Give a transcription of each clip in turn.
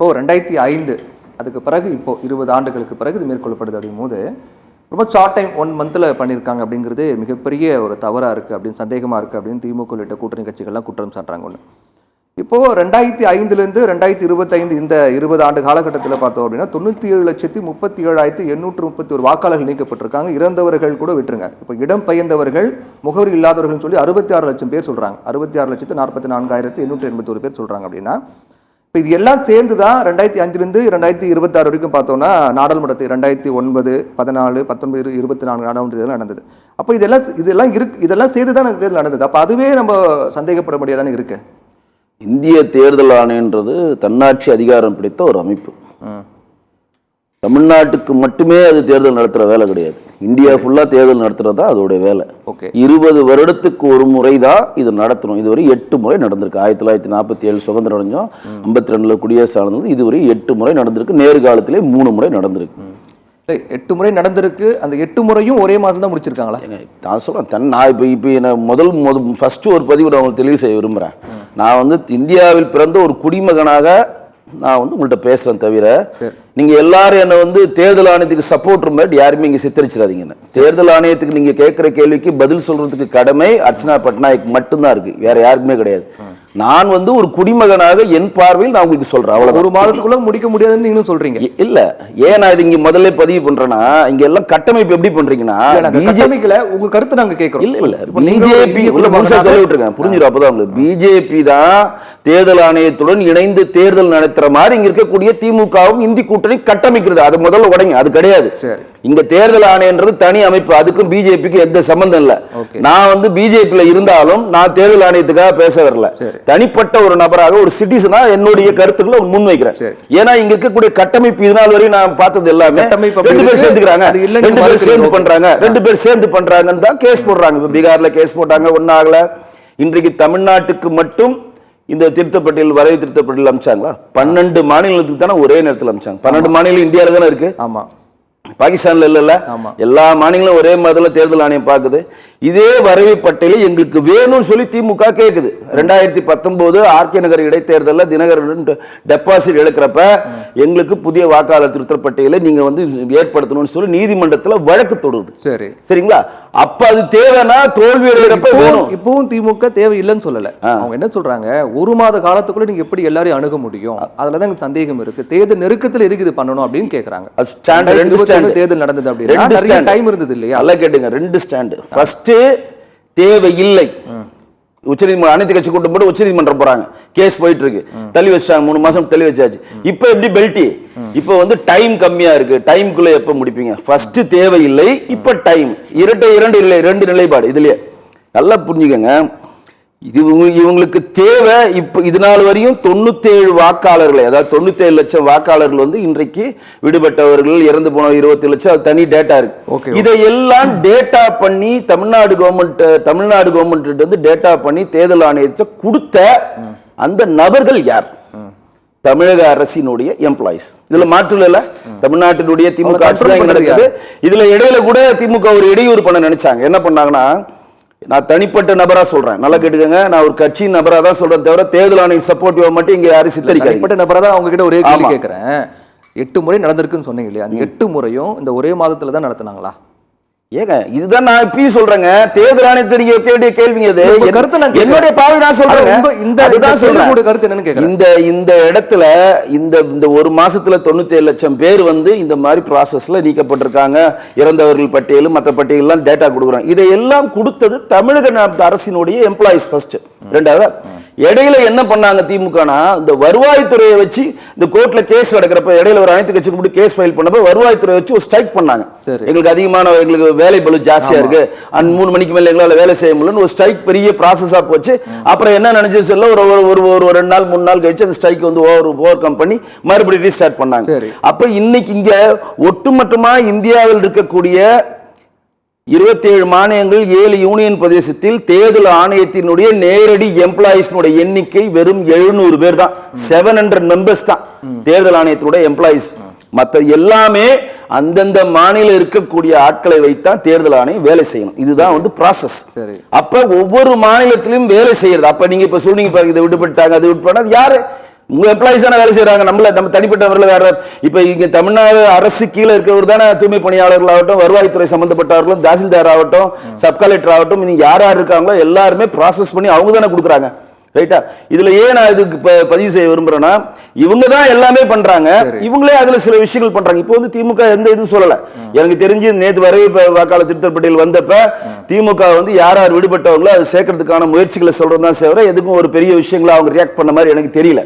இப்போது 2005 அதுக்கு பிறகு இப்போது 20 ஆண்டுகளுக்கு பிறகு இது மேற்கொள்ளப்படுது அப்படிங்கும் போது ரொம்ப ஷார்ட் டைம் 1 மந்தில் பண்ணியிருக்காங்க அப்படிங்கிறது மிகப்பெரிய ஒரு தவறாக இருக்குது அப்படின்னு சந்தேகமாக இருக்குது அப்படின்னு திமுக உள்ளிட்ட கூட்டணி கட்சிகள்லாம் குற்றம் சாட்டுறாங்க. ஒன்று இப்போது 2005லேருந்து 2025 இந்த 20 ஆண்டு காலகட்டத்தில் பார்த்தோம் அப்படின்னா 97,37,831 வாக்காளர்கள் நீக்கப்பட்டிருக்காங்க. இறந்தவர்கள் கூட விட்டுருங்க. இப்போ இடம் பெயர்ந்தவர்கள் முகவரி இல்லாதவர்கள் சொல்லி 66 லட்சம் பேர் சொல்கிறாங்க. 66,44,881 பேர் சொல்கிறாங்க. அப்படின்னா இப்போ இது எல்லாம் சேர்ந்து தான் 2005லேருந்து 2026 வரைக்கும் பார்த்தோம்னா நாடாளுமன்றத்தை 2009, 14, 19, 24 நாடாளுமன்ற தேர்தல் நடந்தது. அப்போ இதெல்லாம் சேர்ந்து தான் தேர்தல் நடந்தது. அப்போ அதுவே நம்ம சந்தேகப்பட முடியாதானே இருக்கு. இந்திய தேர்தல் ஆணையன்றது தன்னாட்சி அதிகாரம் பிடித்த ஒரு அமைப்பு. தமிழ்நாட்டுக்கு மட்டுமே அது தேர்தல் நடத்துகிற வேலை கிடையாது. இந்தியா ஃபுல்லாக தேர்தல் நடத்துறது தான் அதோடைய வேலை. 20 வருடத்துக்கு ஒரு முறை தான் இது நடத்தணும். இதுவரை 8 முறை நடந்திருக்கு. 1947 சுதந்திரம் அடைஞ்சோம், 52 குடியரசு ஆனது, இதுவரை 8 முறை நடந்திருக்கு. நேர்காலத்திலே 3 முறை நடந்திருக்கு. 8 முறை நடந்திருக்கு. அந்த 8 முறையும் ஒரே மாதிரி தான் முடிச்சிருக்காங்களா? நான் சொல்கிறேன், நான் இப்போ ஃபஸ்ட்டு ஒரு பதிவு நான் உங்களுக்கு தெளிவு செய்ய விரும்புகிறேன். நான் இந்தியாவில் பிறந்த ஒரு குடிமகனாக நான் உங்கள்கிட்ட பேசுகிறேன். தவிர நீங்கள் எல்லாரும் என்னை தேர்தல் ஆணையத்துக்கு சப்போர்ட் மாதிரி யாருமே இங்கே சித்தரிச்சிடாதீங்க. தேர்தல் ஆணையத்துக்கு நீங்கள் கேட்குற கேள்விக்கு பதில் சொல்கிறதுக்கு கடமை அர்ச்சனா பட்நாயக் மட்டும்தான் இருக்குது, வேற யாருக்குமே கிடையாது. நான் ஒரு குடிமகனாக என் பார்வையில் நான் உங்களுக்கு சொல்றேன். அவ்வளவு ஒரு மாதத்துக்குள்ள முடிக்க முடியாதுன்னு நீங்களும் சொல்றீங்க. இல்ல, ஏன் நான் இது இங்க முதல்ல பதிவு பண்றேன்னா, இங்க எல்லாம் கட்டமைப்பு எப்படி பண்றீங்கன்னா, பிஜேபிக்குல உங்க கருத்து நாங்க கேட்கிறோம். இல்ல பிஜேபி சொல்லி விட்டுருக்கேன், புரிஞ்சிடும். அப்பதான் உங்களுக்கு பிஜேபி தான் தேர்தல் ஆணையத்துடன் இணைந்து தேர்தல் நடத்துற மாதிரி இங்க இருக்கக்கூடிய திமுகவும் இந்தி கூட்டணி கட்டமைக்கிறது. அது முதல்ல உடைங்க, அது கிடையாது. இங்க தேர்தல் ஆணையன்றது தனி அமைப்பு, அதுக்கும் பிஜேபிக்கு எந்த சம்பந்தம் இல்ல. நான் பிஜேபியில இருந்தாலும் நான் தேர்தல் ஆணையத்துக்காக பேச வரல. தனிப்பட்ட ஒரு நபராக ஒரு சிட்டிசனா என்னுடைய கருத்துக்களை முன்வைக்கிறேன். ஏன்னா இங்க இருக்கக்கூடிய கட்டமைப்பு இதனால் வரை நான் பார்த்தது எல்லாமே 2 பேர் சேர்ந்துக்கிறாங்க, 2 பேர் சேர்ந்து பண்றாங்க, 2 பேர் சேர்ந்து பண்றாங்கன்னு தான் கேஸ் போடுறாங்க. பீகார்ல கேஸ் போட்டாங்க, ஒன்னும் ஆகல. இன்றைக்கு தமிழ்நாட்டுக்கு மட்டும் இந்த திருத்தப்பட்டியல் வரைவு திருத்தப்பட்டியல் அமிச்சாங்களா? 12 மாநிலத்துக்கு தானே ஒரே நேரத்தில் அமிச்சாங்க. 12 மாநிலம் இந்தியாவில தானே இருக்கு. ஆமா, பாகிஸ்தான்ல இல்ல. எல்லா மாநிலங்களும் ஒரே மாதிரி தேர்தல் ஆணையம் பாக்குது. இதே வரைவு பட்டியலை எங்களுக்கு வேணும்னு சொல்லி திமுக கேக்குது. 2019 ஆர்கே நகர் இடைத்தேர்தலில் தினகரன் டெபாசிட் எடுக்கிறப்ப எங்களுக்கு புதிய வாக்காளர் திருத்தல் பட்டியலை நீங்க ஏற்படுத்தணும்னு சொல்லி நீதிமன்றத்தில் வழக்கு தொடுது. சரிங்களா? அப்ப அது தேவைன்னா தோல்வி அடைகிறப்ப வேணும். இப்பவும் திமுக தேவை இல்லைன்னு சொல்லல. அவங்க என்ன சொல்றாங்க, 1 மாத காலத்துக்குள்ள நீங்க எப்படி எல்லாரையும் அணுக முடியும், அதுலதான் எனக்கு சந்தேகம் இருக்கு. தேர்தல் நெருக்கத்தில் எதுக்கு இது பண்ணணும் அப்படின்னு கேக்குறாங்க. தேர்தல் நடந்தது அப்படின்னா நிறைய டைம் இருந்தது இல்லையா? அல்ல கேட்டுங்க, 2 ஸ்டாண்ட். ஃபர்ஸ்ட் தேவை இல்லை. உச்சநீதிமன்றம் அனைத்து கட்சி கூட்டம் போட்டு உச்சநீதிமன்றம் போறாங்க, கேஸ் போயிட்டு இருக்கு, தள்ளி வச்சாங்க, 3 மாசம் தள்ளி வச்சாச்சு. இப்ப எப்படி பெல்ட்டி? இப்ப டைம் கம்மியா இருக்கு, டைம்குள்ள எப்ப முடிப்பீங்க? ஃபர்ஸ்ட் தேவை இல்லை, இப்ப டைம். 2 நிலைப்பாடு இதுலயே நல்லா புரிஞ்சுக்கங்க. இது இவங்களுக்கு தேவை. இப்ப இது நாள் வரையும் 97 வாக்காளர்களை, அதாவது 97 லட்சம் வாக்காளர்கள் இன்றைக்கு விடுபட்டவர்கள், இறந்து போன 20 லட்சம், அது தனி டேட்டா இருக்கு. இதையெல்லாம் டேட்டா பண்ணி தமிழ்நாடு கவர்மெண்ட் டேட்டா பண்ணி தேர்தல் ஆணையத்தை கொடுத்த அந்த நபர்கள் யார்? தமிழக அரசினுடைய எம்ப்ளாயிஸ். இதுல மாற்று இல்ல. தமிழ்நாட்டினுடைய திமுக ஆட்சி தான் நடக்குது. இதுல இடையில கூட திமுக ஒரு இடையூறு பண்ண நினைச்சாங்க. என்ன பண்ணாங்கன்னா, நான் தனிப்பட்ட நபரா சொல்றேன், நல்லா கேட்டுக்கங்க, நான் ஒரு கட்சி நபரா தான் சொல்றேன், தவிர தேர்தல் ஆணையம் சப்போர்ட்டிவா மட்டும் இங்க யாரும் சித்தரிக்காதீங்க. தனிப்பட்ட நபரா தான் அவங்க கிட்ட ஒரே கேள்வி கேட்கிறேன். 8 முறை நடந்திருக்குன்னு சொன்னீங்க இல்லையா? அந்த 8 முறையும் இந்த ஒரே மாதத்துல தான் நடத்தினாங்களா? ஏங்க, இதுதான் நான் இப்பயும் சொல்றேங்க, தேர்தல் ஆணையத்தை நீங்க கேள்விங்க இது என்னுடைய பார்வை. நான் சொல்றேன், இந்த இடத்துல இந்த 1 மாசத்துல 97 லட்சம் பேர் இந்த மாதிரி ப்ராசஸ்ல நீக்கப்பட்டிருக்காங்க. இறந்தவர்கள் பட்டியல், மற்ற பட்டியல் டேட்டா கொடுக்குறாங்க. இதையெல்லாம் கொடுத்தது தமிழக அரசினுடைய எம்ப்ளாயிஸ் ஃபர்ஸ்ட். 2வது இடையில என்ன பண்ணாங்க திமுகனா, இந்த வருவாய்த்துறையை வச்சு இந்த கோர்ட்ல கேஸ் நடக்கிறப்ப இடையில ஒரு அனைத்து கட்சி கூட்டி கேஸ் ஃபைல் பண்ணப்ப வருவாய்த்துறை வச்சு ஒரு ஸ்ட்ரைக் பண்ணாங்க. எங்களுக்கு அதிகமான எங்களுக்கு வேலை பளு ஜாஸ்தியா இருக்கு, 3 மணிக்கு மேல எங்களால வேலை செய்ய முடியலன்னு ஒரு ஸ்ட்ரைக் பெரிய ப்ராசஸா போச்சு. அப்புறம் என்ன நினைச்சு சொல்ல ஒரு 2 நாள் 3 நாள் கழிச்சு அந்த ஸ்ட்ரைக் ஓவர் கம் பண்ணி மறுபடியும் ரீஸ்டார்ட் பண்ணாங்க. அப்ப இன்னைக்கு இங்க ஒட்டுமொத்தமா இந்தியாவில் இருக்கக்கூடிய 27 மாநிலங்கள் 7 யூனியன் பிரதேசத்தில் தேர்தல் ஆணையத்தினுடைய நேரடி எம்ப்ளாயிஸ் எண்ணிக்கை வெறும் 700 பேர் தான். 700 மெம்பர்ஸ் தான் தேர்தல் ஆணையத்தினுடைய எம்ப்ளாயிஸ். மற்ற எல்லாமே அந்தந்த மாநில இருக்கக்கூடிய ஆட்களை வைத்தான் தேர்தல் ஆணையம் வேலை செய்யணும். இதுதான் ப்ராசஸ். அப்ப ஒவ்வொரு மாநிலத்திலும் வேலை செய்யறது. அப்ப நீங்க இப்ப சொன்னீங்க பாருங்க, இதை விட்டுப்பட்டாங்க, அது விட்டுப்பட்டா யாரு? உங்க எம்ப்ளாயிஸ் தானே வேலை செய்யறாங்க, நம்ம தனிப்பட்டவர்கள் வேற. இப்ப இங்க தமிழ்நாடு அரசு கீழே இருக்கிறவர் தானே தூய்மை பணியாளர்கள் ஆகட்டும், வருவாய்த்துறை சம்பந்தப்பட்டவர்களும், தாசில்தார் ஆகட்டும், சப் கலெக்டர் ஆகட்டும், நீங்க யார் யார் இருக்காங்களோ எல்லாருமே ப்ராசஸ் பண்ணி அவங்க தானே கொடுக்குறாங்க. ரைட்டா? இதுல ஏன் நான் இதுக்கு பதிவு செய்ய விரும்புறேன்னா, இவங்க தான் எல்லாமே பண்றாங்க, இவங்களே அதுல சில விஷயங்கள் பண்றாங்க. இப்போ வந்து திமுக எந்த இதுவும் சொல்லல. எனக்கு தெரிஞ்சு நேற்று வரை வாக்காளர் திருத்தல் பட்டியல் வந்தப்ப திமுக வந்து யார் யார் விடுபட்டவங்களோ அது சேர்க்கறதுக்கான முயற்சிகளை சொல்றதுதான் சேர எதுக்கும் ஒரு பெரிய விஷயங்களை அவங்க ரியாக்ட் பண்ண மாதிரி எனக்கு தெரியல.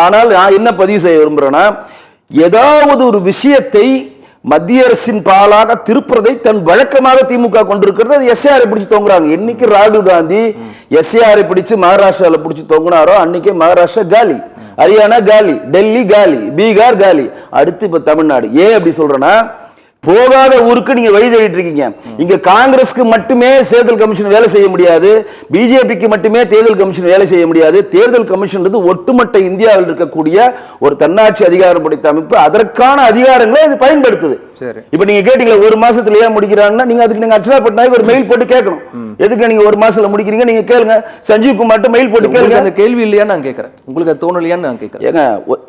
ஆனால் நான் என்ன பதிவு செய்ய விரும்புறேன்னா, ஏதாவது ஒரு விஷயத்தை மத்திய அரசின் பாலாக திருப்புறதை தன் வழக்கமாக திமுக கொண்டிருக்கிறது. அது எஸ்ஏஆரை பிடிச்சு தொங்குறாங்க. இன்னைக்கு ராகுல் காந்தி எஸ்ஏஆரை பிடிச்சு மகாராஷ்டிரால பிடிச்சு தொங்குனாரோ அன்னைக்கே மகாராஷ்டிரா காலி, ஹரியானா காலி, டெல்லி காலி, பீகார் காலி, அடுத்து இப்ப தமிழ்நாடு. ஏன் அப்படி சொல்றேன்னா, போகாத ஊருக்கு நீங்க வழி தேடிட்டு இருக்கீங்க. இங்க காங்கிரஸ்க்கு மட்டுமே தேர்தல் கமிஷன் வேலை செய்ய முடியாது, பிஜேபிக்கு மட்டுமே தேர்தல் கமிஷன் வேலை செய்ய முடியாது. தேர்தல் கமிஷன் ஒட்டுமொத்த இந்தியாவில் இருக்கக்கூடிய ஒரு தன்னாட்சி அதிகாரம் படைத்த அமைப்பு. அதற்கான அதிகாரங்களை இது பயன்படுத்துது. இப்ப நீங்க கேட்டீங்களா ஒரு மாசத்துல ஏன் முடிக்கிறாங்கன்னா, நீங்க அதுக்கு நீங்க அர்ச்சனா பட்நாயக் ஒரு மெயில் போட்டு கேட்கணும். எதுக்கு நீங்க ஒரு மாசத்துல முடிக்கிறீங்க நீங்க கேளுங்க. சஞ்சீவ் குமார்ட்ட மெயில் போட்டு கேளுங்க. அந்த கேள்வி இல்லையா நான் கேட்கறேன், உங்களுக்கு அது தோணலையான்னு நான் கேட்கறேன். ஏங்க,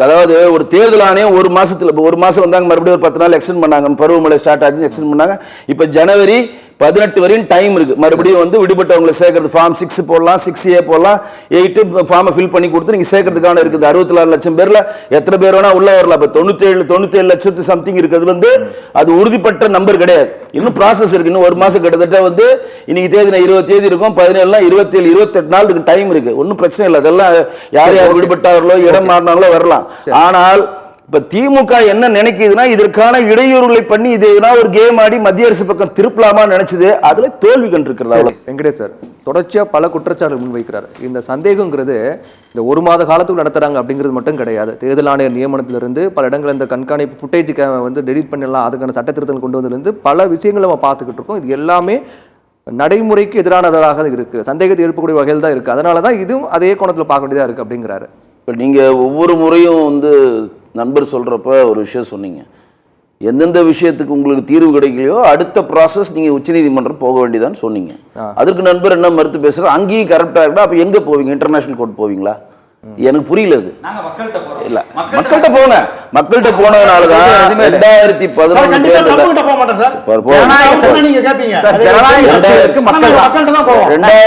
அதாவது ஒரு தேர்தல் ஆணையம் ஒரு மாசத்துல, ஒரு மாசம் வந்தாங்க, மறுபடியும் ஒரு 10 நாள் எக்ஸ்டெண்ட் பண்ணாங்க, பருவமழை ஸ்டார்ட் ஆச்சு எக்ஸ்டெண்ட் பண்ணாங்க. இப்ப ஜனவரி 18 வரையும் டைம் இருக்கு. மறுபடியும் வந்து விடுபட்டவங்களை சேர்க்கறது ஃபார்ம் 6 போடலாம், 6A போடலாம், 8 ஃபார்மை ஃபில் பண்ணி கொடுத்து நீங்க சேர்க்கறதுக்கான இருக்குது. 64 லட்சம் பேர்ல எத்தனை பேர் வேணா உள்ள வரலாம். இப்ப 97 லட்சத்து சம்திங் இருக்குது. வந்து அது உறுதிப்பட்ட நம்பர் கிடையாது, இன்னும் ப்ராசஸ் இருக்கு. இன்னும் ஒரு மாசம் கிட்டத்தட்ட வந்து இன்னைக்கு தேதி 20 தேதி இருக்கும், 17 27 28 நாள் இருக்கு, டைம் இருக்கு. ஒன்னும் பிரச்சனை இல்லை. அதெல்லாம் யார் யார் விடுபட்டார்களோ இடம் மாறினாங்களோ வரலாம். ஆனால் இப்ப திமுக என்ன நினைக்குதுன்னா, இதற்கான இடையூறுகளை பண்ணி இது ஒரு கேம் ஆடி மத்திய அரசு பக்கம் திருப்பலாமா நினைச்சது, அதுல தோல்வி கண்டிருக்கிறது. வெங்கடேஷ் சார் தொடர்ச்சியா பல குற்றச்சாட்டுகள் முன்வைக்கிறார். இந்த சந்தேகங்கிறது இந்த ஒரு மாத காலத்துக்கு நடத்துறாங்க அப்படிங்கிறது மட்டும் கிடையாது. தேர்தல் ஆணையர் நியமனத்திலிருந்து பல இடங்கள் இந்த கண்காணிப்பு ஃபுட்டேஜ் வந்து டெலிட் பண்ணலாம், அதுக்கான சட்ட திருத்தங்கள் கொண்டு வந்ததுலேருந்து பல விஷயங்களை நம்ம பார்த்துக்கிட்டு இருக்கோம். இது எல்லாமே நடைமுறைக்கு எதிரானதாக இருக்கு, சந்தேகத்தை எழுப்பக்கூடிய வகையில் தான் இருக்கு. அதனால தான் இதுவும் அதே கோணத்தில் பார்க்க வேண்டியதாக இருக்கு அப்படிங்கிறாரு. இப்போ நீங்கள் ஒவ்வொரு முறையும் வந்து நண்பர் சொல்கிறப்ப ஒரு விஷயம் சொன்னீங்க, எந்தெந்த விஷயத்துக்கு உங்களுக்கு தீர்வு கிடைக்கலையோ அடுத்த ப்ராசஸ் நீங்கள் உச்சநீதிமன்றம் போக வேண்டியதான்னு சொன்னீங்க. அதற்கு நண்பர் என்ன மறுத்து பேசுகிறார், அங்கேயும் கரெக்டாக இருக்கா, அப்போ எங்கே போவீங்க, இன்டர்நேஷனல் கோர்ட் போவீங்களா? எனக்கு புரியல. அது இல்ல, மக்கள்கிட்ட போங்க. மக்கள்கிட்ட போனதுனாலதான்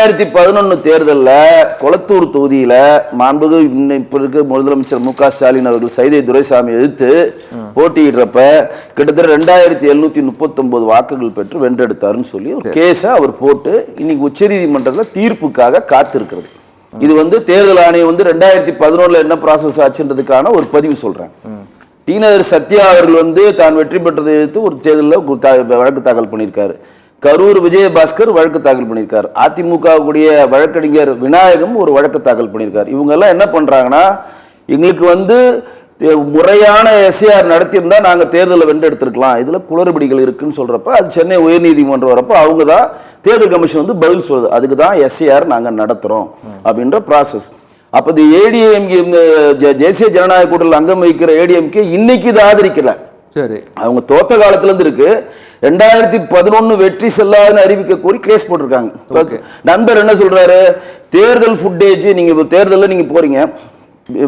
2011 தேர்தல்ல கொளத்தூர் தொகுதியில மாண்புகு இப்ப இருக்க முதலமைச்சர் மு க ஸ்டாலின் அவர்கள் சைதை துரைசாமி எதிர்த்து போட்டியிடுறப்ப கிட்டத்தட்ட 2739 வாக்குகள் பெற்று வென்றெடுத்தாருன்னு சொல்லி ஒரு கேஸ அவர் போட்டு இன்னைக்கு உச்சநீதிமன்றத்தில் தீர்ப்புக்காக காத்திருக்கிறது. இது வந்து தேர்தல் ஆணையம் வந்து 2011 என்ன ப்ராசஸ் ஆச்சுன்றதுக்கான ஒரு பதிவு சொல்றேன். டி நகர் சத்யா அவர்கள் வந்து தான் வெற்றி பெற்றதை எதிர்த்து ஒரு தேர்தலில் வழக்கு தாக்கல் பண்ணியிருக்காரு. கரூர் விஜயபாஸ்கர் வழக்கு தாக்கல் பண்ணியிருக்காரு. அதிமுக கூடிய வழக்கறிஞர் விநாயகம் ஒரு வழக்கு தாக்கல் பண்ணியிருக்காரு. இவங்க எல்லாம் என்ன பண்றாங்கன்னா, எங்களுக்கு வந்து முறையான எஸ்ஏஆர் நடத்தியிருந்தா நாங்க தேர்தலை வென்றெடுத்திருக்கலாம், இதுல குளறுபடிகள் இருக்குன்னு சொல்றப்ப அது சென்னை உயர்நீதிமன்றம் வரப்ப அவங்க தான் தேர்தல் கமிஷன் வந்து பதில் சொல்லுது, அதுக்கு தான் எஸ்ஏஆர் நாங்க நடத்துறோம் அப்படின்ற ப்ராசஸ். அப்ப இது ஏடிஎம்கே தேசிய ஜனநாயக கூட்டத்தில் அங்கம் வகிக்கிற ஏடிஎம்கே இன்னைக்கு இது ஆதரிக்கல. சரி, அவங்க தோத்த காலத்துல இருந்து இருக்கு. 2011 வெற்றி செல்லாதுன்னு அறிவிக்க கோரி கேஸ் போட்டிருக்காங்க. நண்பர் என்ன சொல்றாரு, தேர்தல் ஃபுட்டேஜ் நீங்க தேர்தலில் நீங்க போறீங்க,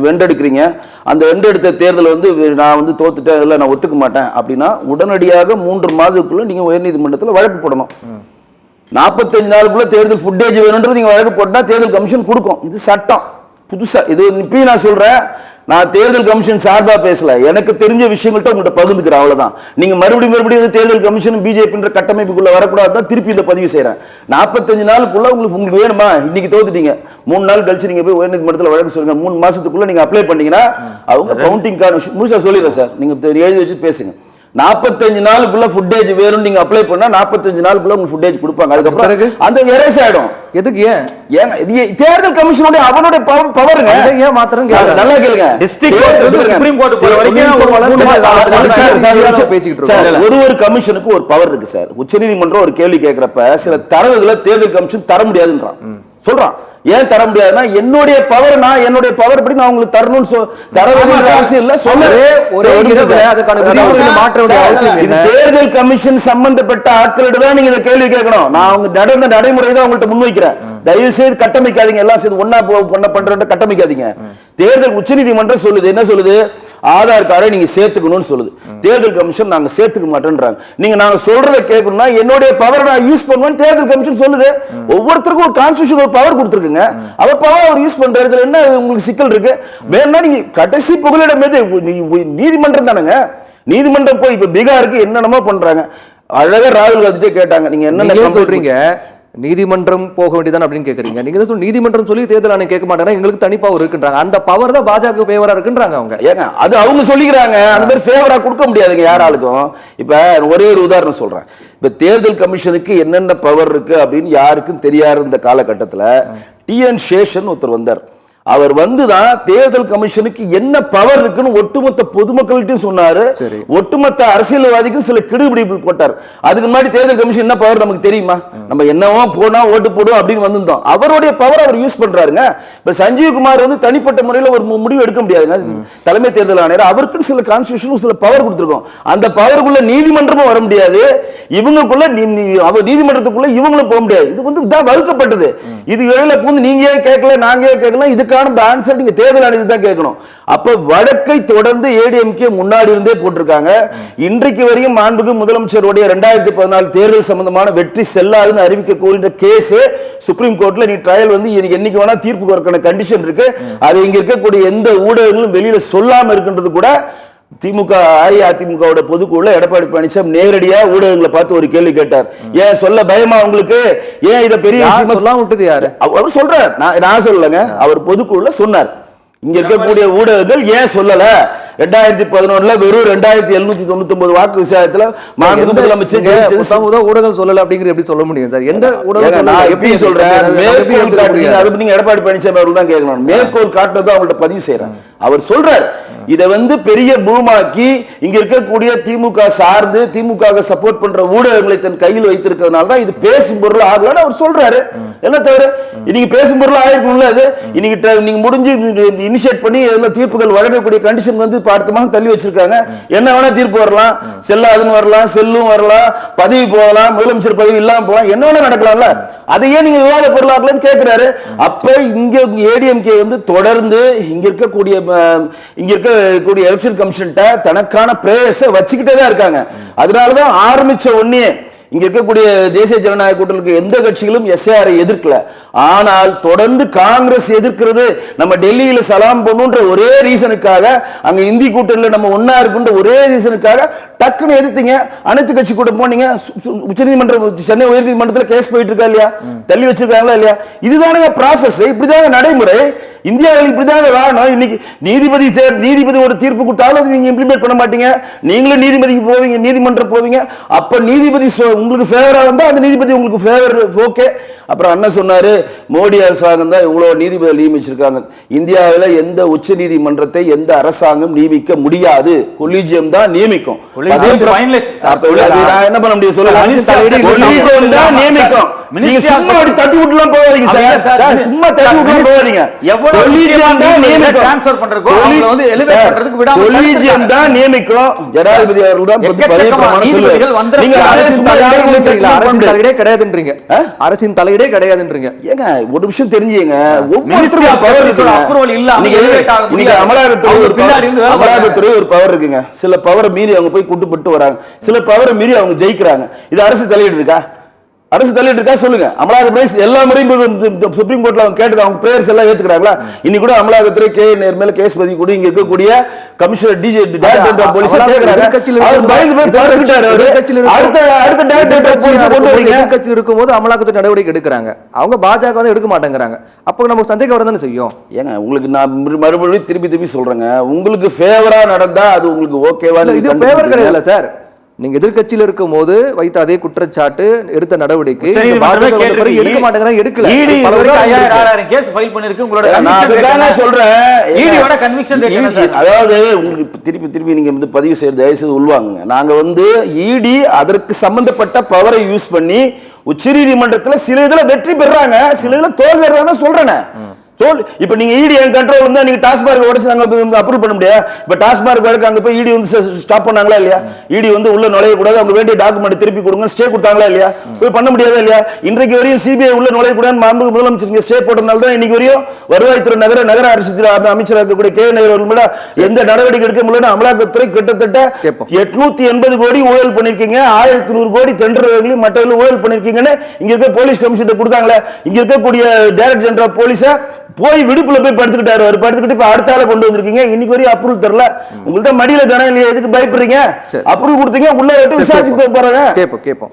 வென்றெடுக்கிறீங்க, அந்த வென்றெடுத்த தேர்தல் வந்து நான் வந்து தோத்துட்டேன், இல்லை நான் ஒத்துக்க மாட்டேன் அப்படின்னா உடனடியாக 3 மாதத்துக்குள்ள நீங்க உயர்நீதிமன்றத்தில் வழக்கு போடணும். 45 நாளுக்குள்ள தேர்தல் ஃபுட்டேஜ் வேணும்ன்றது நீங்க வழக்கு போட்டா தேர்தல் கமிஷன் கொடுக்கும். இது சட்டம் புதுசா. இது இப்பயும் நான் சொல்றேன், நான் தேர்தல் கமிஷன் சார்பா பேசல, எனக்கு தெரிஞ்ச விஷயங்கள்ட்ட உங்கள்கிட்ட பகிர்ந்துக்கிறேன், அவ்வளவுதான். நீங்க மறுபடியும் தேர்தல் கமிஷன் பிஜேபின்ற கட்டமைப்புக்குள்ள வரக்கூடாதுதான் திருப்பி இந்த பதிவு செய்யறேன். 45 நாளுக்குள்ள உங்களுக்கு வேணுமா, இன்னைக்கு தோத்துட்டீங்க, 3 நாள் கழிச்சு நீங்க போய் உயர்நீதிமன்றத்தில் வழக்கு சொல்லுங்க, 3 மாசத்துக்குள்ள நீங்க அப்ளை பண்ணீங்கன்னா அவங்க கவுண்டிங் முழுசா சொல்லிடுறேன் சார், நீங்க எழுதி வச்சு பேசுங்க. 45 நாளுக்குள்ள ஃபுட்டேஜ் வேணும் நீங்க அப்ளை பண்ணா 45 நாளுக்குள்ள உங்களுக்கு ஃபுட்டேஜ் கொடுப்பாங்க. அதுக்கப்புறம் அந்த எரேஸ் ஆயிடும். எதுக்கு? ஏன் தேர்தல் கமிஷனோட அவனோட பவருங்க. ஏன் மாத்திரம் நல்லா கேளுங்க, டிஸ்ட்ரிக்ட் சுப்ரீம் கோர்ட் போற வரைக்கும் ஒரு கமிஷனுக்கு ஒரு பவர் இருக்கு சார். உச்சநீதிமன்றம் ஒரு கேள்வி கேட்கிறப்ப சில தரவுகளை தேர்தல் கமிஷன் தர முடியாதுன்றான் சொல்றான். ஏன் தர முடியாதுன்னா என்னுடைய பவர் படி நான் உங்களுக்கு தரணும்னு தர வேண்டிய அவசியம் இல்ல. தேர்தல் கமிஷன் சம்பந்தப்பட்ட ஆட்களிடம் தான் நீங்க இந்த கேள்வி கேட்கணும். நான் அவங்க நடந்த நடைமுறை தான் உங்கள்ட்ட முன்வைக்கிறேன். தயவு செய்து கட்டமைக்காதீங்க, எல்லாம் சேர்ந்து ஒன்னா பண்ற கட்டமைக்காதீங்க. தேர்தல் உச்சநீதிமன்றம் சொல்லுது, என்ன சொல்லுது? ஆதார் கார்டை நீங்க சேர்த்துக்கணும்னு சொல்லுது. தேர்தல் கமிஷன் நாங்க சேர்த்துக்க மாட்டேன்றாங்க. நீங்க நாங்க சொல்றத கேட்கணும்னா என்னுடைய பவர் நான் யூஸ் பண்ணுவேன் தேர்தல் கமிஷன் சொல்லுது. ஒவ்வொருத்தருக்கும் ஒரு கான்ஸ்டிடியூஷன் ஒரு பவர் கொடுத்துருக்குங்க. அவர் பவர் அவர் யூஸ் பண்றதுல என்ன உங்களுக்கு சிக்கல் இருக்கு? வேணா நீங்க கடைசி புகலிடம் நீதிமன்றம் தானங்க. நீதிமன்றம் போய் இப்ப பீகாருக்கு என்னென்னமோ பண்றாங்க. அழகா ராகுல் காந்தி கேட்டாங்க, நீங்க என்ன சொல்றீங்க? நீதிமன்றம் போக வேண்டியதான் அப்படின்னு கேக்குறீங்க. நீங்க தான் நீதிமன்றம் சொல்லி தேர்தல் ஆணையம் கேட்க மாட்டாங்க, எங்களுக்கு தனி பவர் இருக்குன்றாங்க. அந்த பவர் தான் பாஜக ஃபேவரா இருக்குன்றாங்க அவங்க. ஏங்க அது அவங்க சொல்லிக்கிறாங்க, அந்த மாதிரி ஃபேவரா கொடுக்க முடியாதுங்க யாராலுக்கும். இப்ப ஒரே ஒரு உதாரணம் சொல்றேன். இப்ப தேர்தல் கமிஷனுக்கு என்னென்ன பவர் இருக்கு அப்படின்னு யாருக்கும் தெரியாத இந்த காலகட்டத்தில் டிஎன் சேஷன் ஒருத்தர் வந்தார். அவர் வந்துதான் தேர்தல் கமிஷனுக்கு என்ன பவர் இருக்குன்னு ஒட்டுமொத்த பொதுமக்கள்கிட்டையும் சொன்னாரு. ஒட்டுமொத்த அரசியல்வாதிக்கும் சில கிடுபிடிப்பு போட்டார். அதுக்கு முன்னாடி தேர்தல் கமிஷன் என்ன பவர் நமக்கு தெரியுமா? நம்ம என்னவோ போனா ஓட்டு போடுவோம் அப்படின்னு வந்திருந்தோம். அவருடைய பவர் அவர் யூஸ் பண்றாருங்க. இப்ப சஞ்சீவ் குமார் வந்து தனிப்பட்ட முறையில் ஒரு முடிவு எடுக்க முடியாதுங்க. தலைமை தேர்தல் ஆணையர் அவருக்கு சில கான்ஸ்டிடியூஷன் சில பவர் கொடுத்திருக்கோம். அந்த பவருக்குள்ள நீதிமன்றமும் வர முடியாது, இவங்களுக்குள்ள நீதிமன்றத்துக்குள்ள இவங்களும் போக முடியாது. இது வந்து தான் வகுக்கப்பட்டது. இது இடையில பூந்து நீங்க கேட்கல நாங்க கேட்கல, இதுக்கான ஆன்சர் நீங்க தேர்தல் ஆணையத்தை தான் கேட்கணும். அப்ப வடக்கை தொடர்ந்து ஏடிஎம்கே முன்னாடி இருந்தே போட்டிருக்காங்க. இன்றைக்கு வரையும் மாண்புமிகு முதலமைச்சருடைய 2014 தேர்தல் சம்பந்தமான வெற்றி செல்லாதுன்னு அறிவிக்க கோரின கேஸ் சுப்ரீம் கோர்ட்ல நீ ட்ரையல் வந்து என்னைக்கு வேணா தீர்ப்பு வரக்கான கண்டிஷன் இருக்கு. அது இங்க இருக்கக்கூடிய எந்த ஊடகங்களும் வெளியில சொல்லாம இருக்கின்றது கூட திமுக அஇஅதிமுக பொதுக்குழுல எடப்பாடி பழனிசாமி நேரடியா ஊடகங்களை பார்த்து ஒரு கேள்வி கேட்டார். ஏன் சொல்ல பயமா உங்களுக்கு? ஏன் இத பெரிய விஷயமா விட்டது யாரு? அவர் சொல்றார், நான் சொல்லலங்க. அவர் பொதுக்குழுல சொன்னார். இங்க இருக்கக்கூடிய ஊடகங்கள் ஏன் சொல்லல? 2011 வெறும் 2799 வாக்கு வித்தியாசத்துல முதலமைச்சர் ஊடகம் சொல்லல அப்படிங்கிறது எப்படி சொல்ல முடியும் சார்? எந்த ஊடகம்? நான் எப்படி சொல்றேன், மேற்கோள் காட்டுறீங்க, அது நீங்க எடப்பாடி பழனிசாமி அவர்கள் தான் கேட்கணும். மேற்கோள் காட்டுறதை அவங்கள்ட்ட பதிவு செய்யறேன். அவர் சொல்றார், இதை வந்து பெரிய பூமாக்கி இங்க இருக்கக்கூடிய திமுக சார்ந்து திமுக சப்போர்ட் பண்ற ஊடகங்களை தன் கையில் வைத்திருக்கிறதுனால தான் இது பேசும் பொருள் ஆகலன்னு அவர் சொல்றாரு. என்ன தவிர இன்னைக்கு பேசும் பொருள் ஆயிருக்கும்ல. அது இன்னைக்கு நீங்க முடிஞ்சு இனிஷியேட் பண்ணி எல்லாம் தீர்ப்புகள் வழங்கக்கூடிய கண்டிஷன் வந்து பார்த்தமாக தள்ளி வச்சிருக்காங்க. என்ன வேணா தீர்ப்பு வரலாம், செல்லாதுன்னு வரலாம், செல்லும் வரலாம், பதவி போகலாம், முதலமைச்சர் பதவி இல்லாம போகலாம், என்ன வேணா நடக்கலாம்ல. அதையே நீங்க விவாத பொருளாக்கலன்னு கேட்கிறாரு. அப்ப இங்க ஏடிஎம்கே வந்து தொடர்ந்து இங்க இருக்கக்கூடிய எலெக்ஷன் கமிஷன் தனக்கான பிரேயர்ஸை வச்சுக்கிட்டே தான் இருக்காங்க. அதனாலதான் ஆரம்பிச்ச உடனே இங்க இருக்கக்கூடிய தேசிய ஜனநாயக கூட்டணிக்கு எந்த கட்சிகளும் எஸ்ஏஆரை எதிர்க்கல. ஆனால் தொடர்ந்து காங்கிரஸ் எதிர்க்கிறது. நம்ம டெல்லியில சலாம் பண்ணுன்ற ஒரே ரீசனுக்காக, அங்க இந்தி கூட்டணியில நம்ம ஒன்னா இருக்குன்ற ஒரே ரீசனுக்காக டக்குன்னு எதிர்த்தீங்க. அனைத்து கட்சி கூட்டம் போனீங்க. உச்சநீதிமன்றம், சென்னை உயர்நீதிமன்றத்தில் கேஸ் போயிட்டு இருக்கா இல்லையா? தள்ளி வச்சிருக்காங்களா இல்லையா? இதுதானுங்க ப்ராசஸ். இப்படிதாங்க நடைமுறை. இந்தியாவில் இப்படிதாங்க வேணும். இன்னைக்கு நீதிபதி ஒரு தீர்ப்பு கொடுத்தாலும் நீங்க இம்ப்ளிமெண்ட் பண்ண மாட்டீங்க. நீங்களும் நீதிபதிக்கு போவீங்க, நீதிமன்றம் போவீங்க. அப்ப நீதிபதி உங்களுக்கு ஃபேவரா வந்தா அந்த நீதிபதி உங்களுக்கு ஃபேவர் ஓகே. அப்புறம் அண்ணன் சொன்னாரு, மோடி அரசாங்கம் தான் இவ்வளவு நீதிபதி நியமிச்சிருக்காங்க. இந்தியாவில் எந்த உச்ச நீதிமன்றத்தை எந்த அரசாங்கம் நியமிக்க முடியாது, கொலிஜியம் தான் நியமிக்கும். என்ன பண்ண முடியும் சொல்லுங்க? கொலிஜியம் தான் நியமிக்கும். நீங்க சும்மா தட்டி விட்டுலாம் போகாதீங்க சார், சும்மா தட்டி விட்டுலாம் போகாதீங்க. கொலிஜியம் தான் நியமிக்கும். ட்ரான்ஸ்ஃபர் பண்றதுக்கு அவங்க வந்து எலிவேட் பண்றதுக்கு விடாம கொலிஜியம் தான் நியமிக்கும். ஜனாதிபதி அவர்கள் தான் பதவி பிரமாணம் சொல்லுவாங்க. நீங்க அரசின் தலையிடே கிடையாதுன்றீங்க. அரசின் தலையிடே கிடையாதுன்றீங்க. ஏங்க ஒரு விஷயம் தெரிஞ்சுங்க, அமலாக்கத்துறை ஒரு பவர் இருக்குங்க. சில பவரை மீறி அவங்க போய் கூட்டுப்பட்டு வராங்க, சில பவரை மீறி அவங்க ஜெயிக்கிறாங்க. இது அரசு தலையீடு இருக்கா? அரசு தலையிட்டு இருக்கா சொல்லுங்க. அமலாக்கத்துறை எல்லா முறையும் சுப்ரீம் கோர்ட்ல அவங்க கேட்டது, அவங்க பிரேயர்ஸ் எல்லாம் ஏத்துக்கிறாங்களா? இன்னைக்கு கூட அமலாக்கத்துறை நேர் மேல கேஸ் பதிவு கூட இங்க இருக்கக்கூடிய கமிஷனர் டைரக்டர் போலீஸ் கேக்குறாங்க. அவர் பயந்து போய் பார்த்துட்டாரு. அடுத்த டைரக்டர் போலீஸ் கொண்டு வரீங்க. எதிர்க்கட்சியில் இருக்கும்போது அமலாக்கத்துறை நடவடிக்கை எடுக்கிறாங்க, அவங்க பாஜக வந்து எடுக்க மாட்டேங்கிறாங்க. அப்போ நமக்கு சந்தேகம் வரதானே செய்யும். ஏங்க உங்களுக்கு நான் மறுபடியும் திருப்பி சொல்றேங்க, உங்களுக்கு ஃபேவரா நடந்தா அது உங்களுக்கு ஓகேவா? இது ஃபேவர் கிடையாது சார். நீங்க எதிர்க்கட்சியில் இருக்கும் போது வைத்த அதே குற்றச்சாட்டு எடுத்த நடவடிக்கை எடுக்க மாட்டேங்கிறாங்க, எடுக்கல. அதாவது உங்களுக்கு திருப்பி நீங்க வந்து பதிவு செய்யறது தயவு செய்து உள்வாங்குங்க. நாங்க வந்து இடி அதற்கு சம்பந்தப்பட்ட பவரை யூஸ் பண்ணி உச்சநீதிமன்றத்துல சில இதுல வெற்றி பெறாங்க, சில இதுல தோல்வி பெறாங்க சொல்றேன். இப்ப நீங்க இடி என் கண்ட்ரோல் வந்து நீங்க டாஸ்மார்க் உடைச்சு நாங்க அப்ரூவ் பண்ண முடியாது. இப்ப டாஸ்மார்க் வழக்கு அங்க போய் இடி வந்து ஸ்டாப் பண்ணாங்களா இல்லையா? இடி வந்து உள்ள நுழைய கூடாது, அவங்க வேண்டிய டாக்குமெண்ட் திருப்பி கொடுங்க ஸ்டே கொடுத்தாங்களா இல்லையா? போய் பண்ண முடியாதா இல்லையா? இன்றைக்கு வரையும் சிபிஐ உள்ள நுழைய கூடாது மாண்பு முதலமைச்சர் ஸ்டே போட்டனால தான் இன்னைக்கு வரையும் வருவாய்த்துறை நகர அரசு அமைச்சராக இருக்கக்கூடிய கே நகர் அவர்கள் எந்த நடவடிக்கை எடுக்க முடியல. அமலாக்கத்துறை கிட்டத்தட்ட 880 கோடி ஊழல் பண்ணிருக்கீங்க, 1100 கோடி டெண்டர்களையும் மற்றவர்கள் ஊழல் பண்ணிருக்கீங்கன்னு இங்க இருக்க போலீஸ் கமிஷனர் கொடுத்தாங்களே. இங்க இருக்கக்கூடிய டைரக்டர் ஜெனரல் ஆஃப் போலீஸ போய் விடுப்புல போய் படுத்துக்கிட்டாரு. அவர் படுத்துக்கிட்டு இப்ப அடுத்த ஆளை கொண்டு வந்திருக்கீங்க. இன்னைக்கு வரையும் அப்ரூவல் தரல. உங்களுக்கு தான் மடியில கணம் இல்லையா? எதுக்கு பயப்படுறீங்க? அப்ரூவல் கொடுத்தீங்க, உள்ள விட்டு விசாரிச்சு போறாங்க. கேப்போம்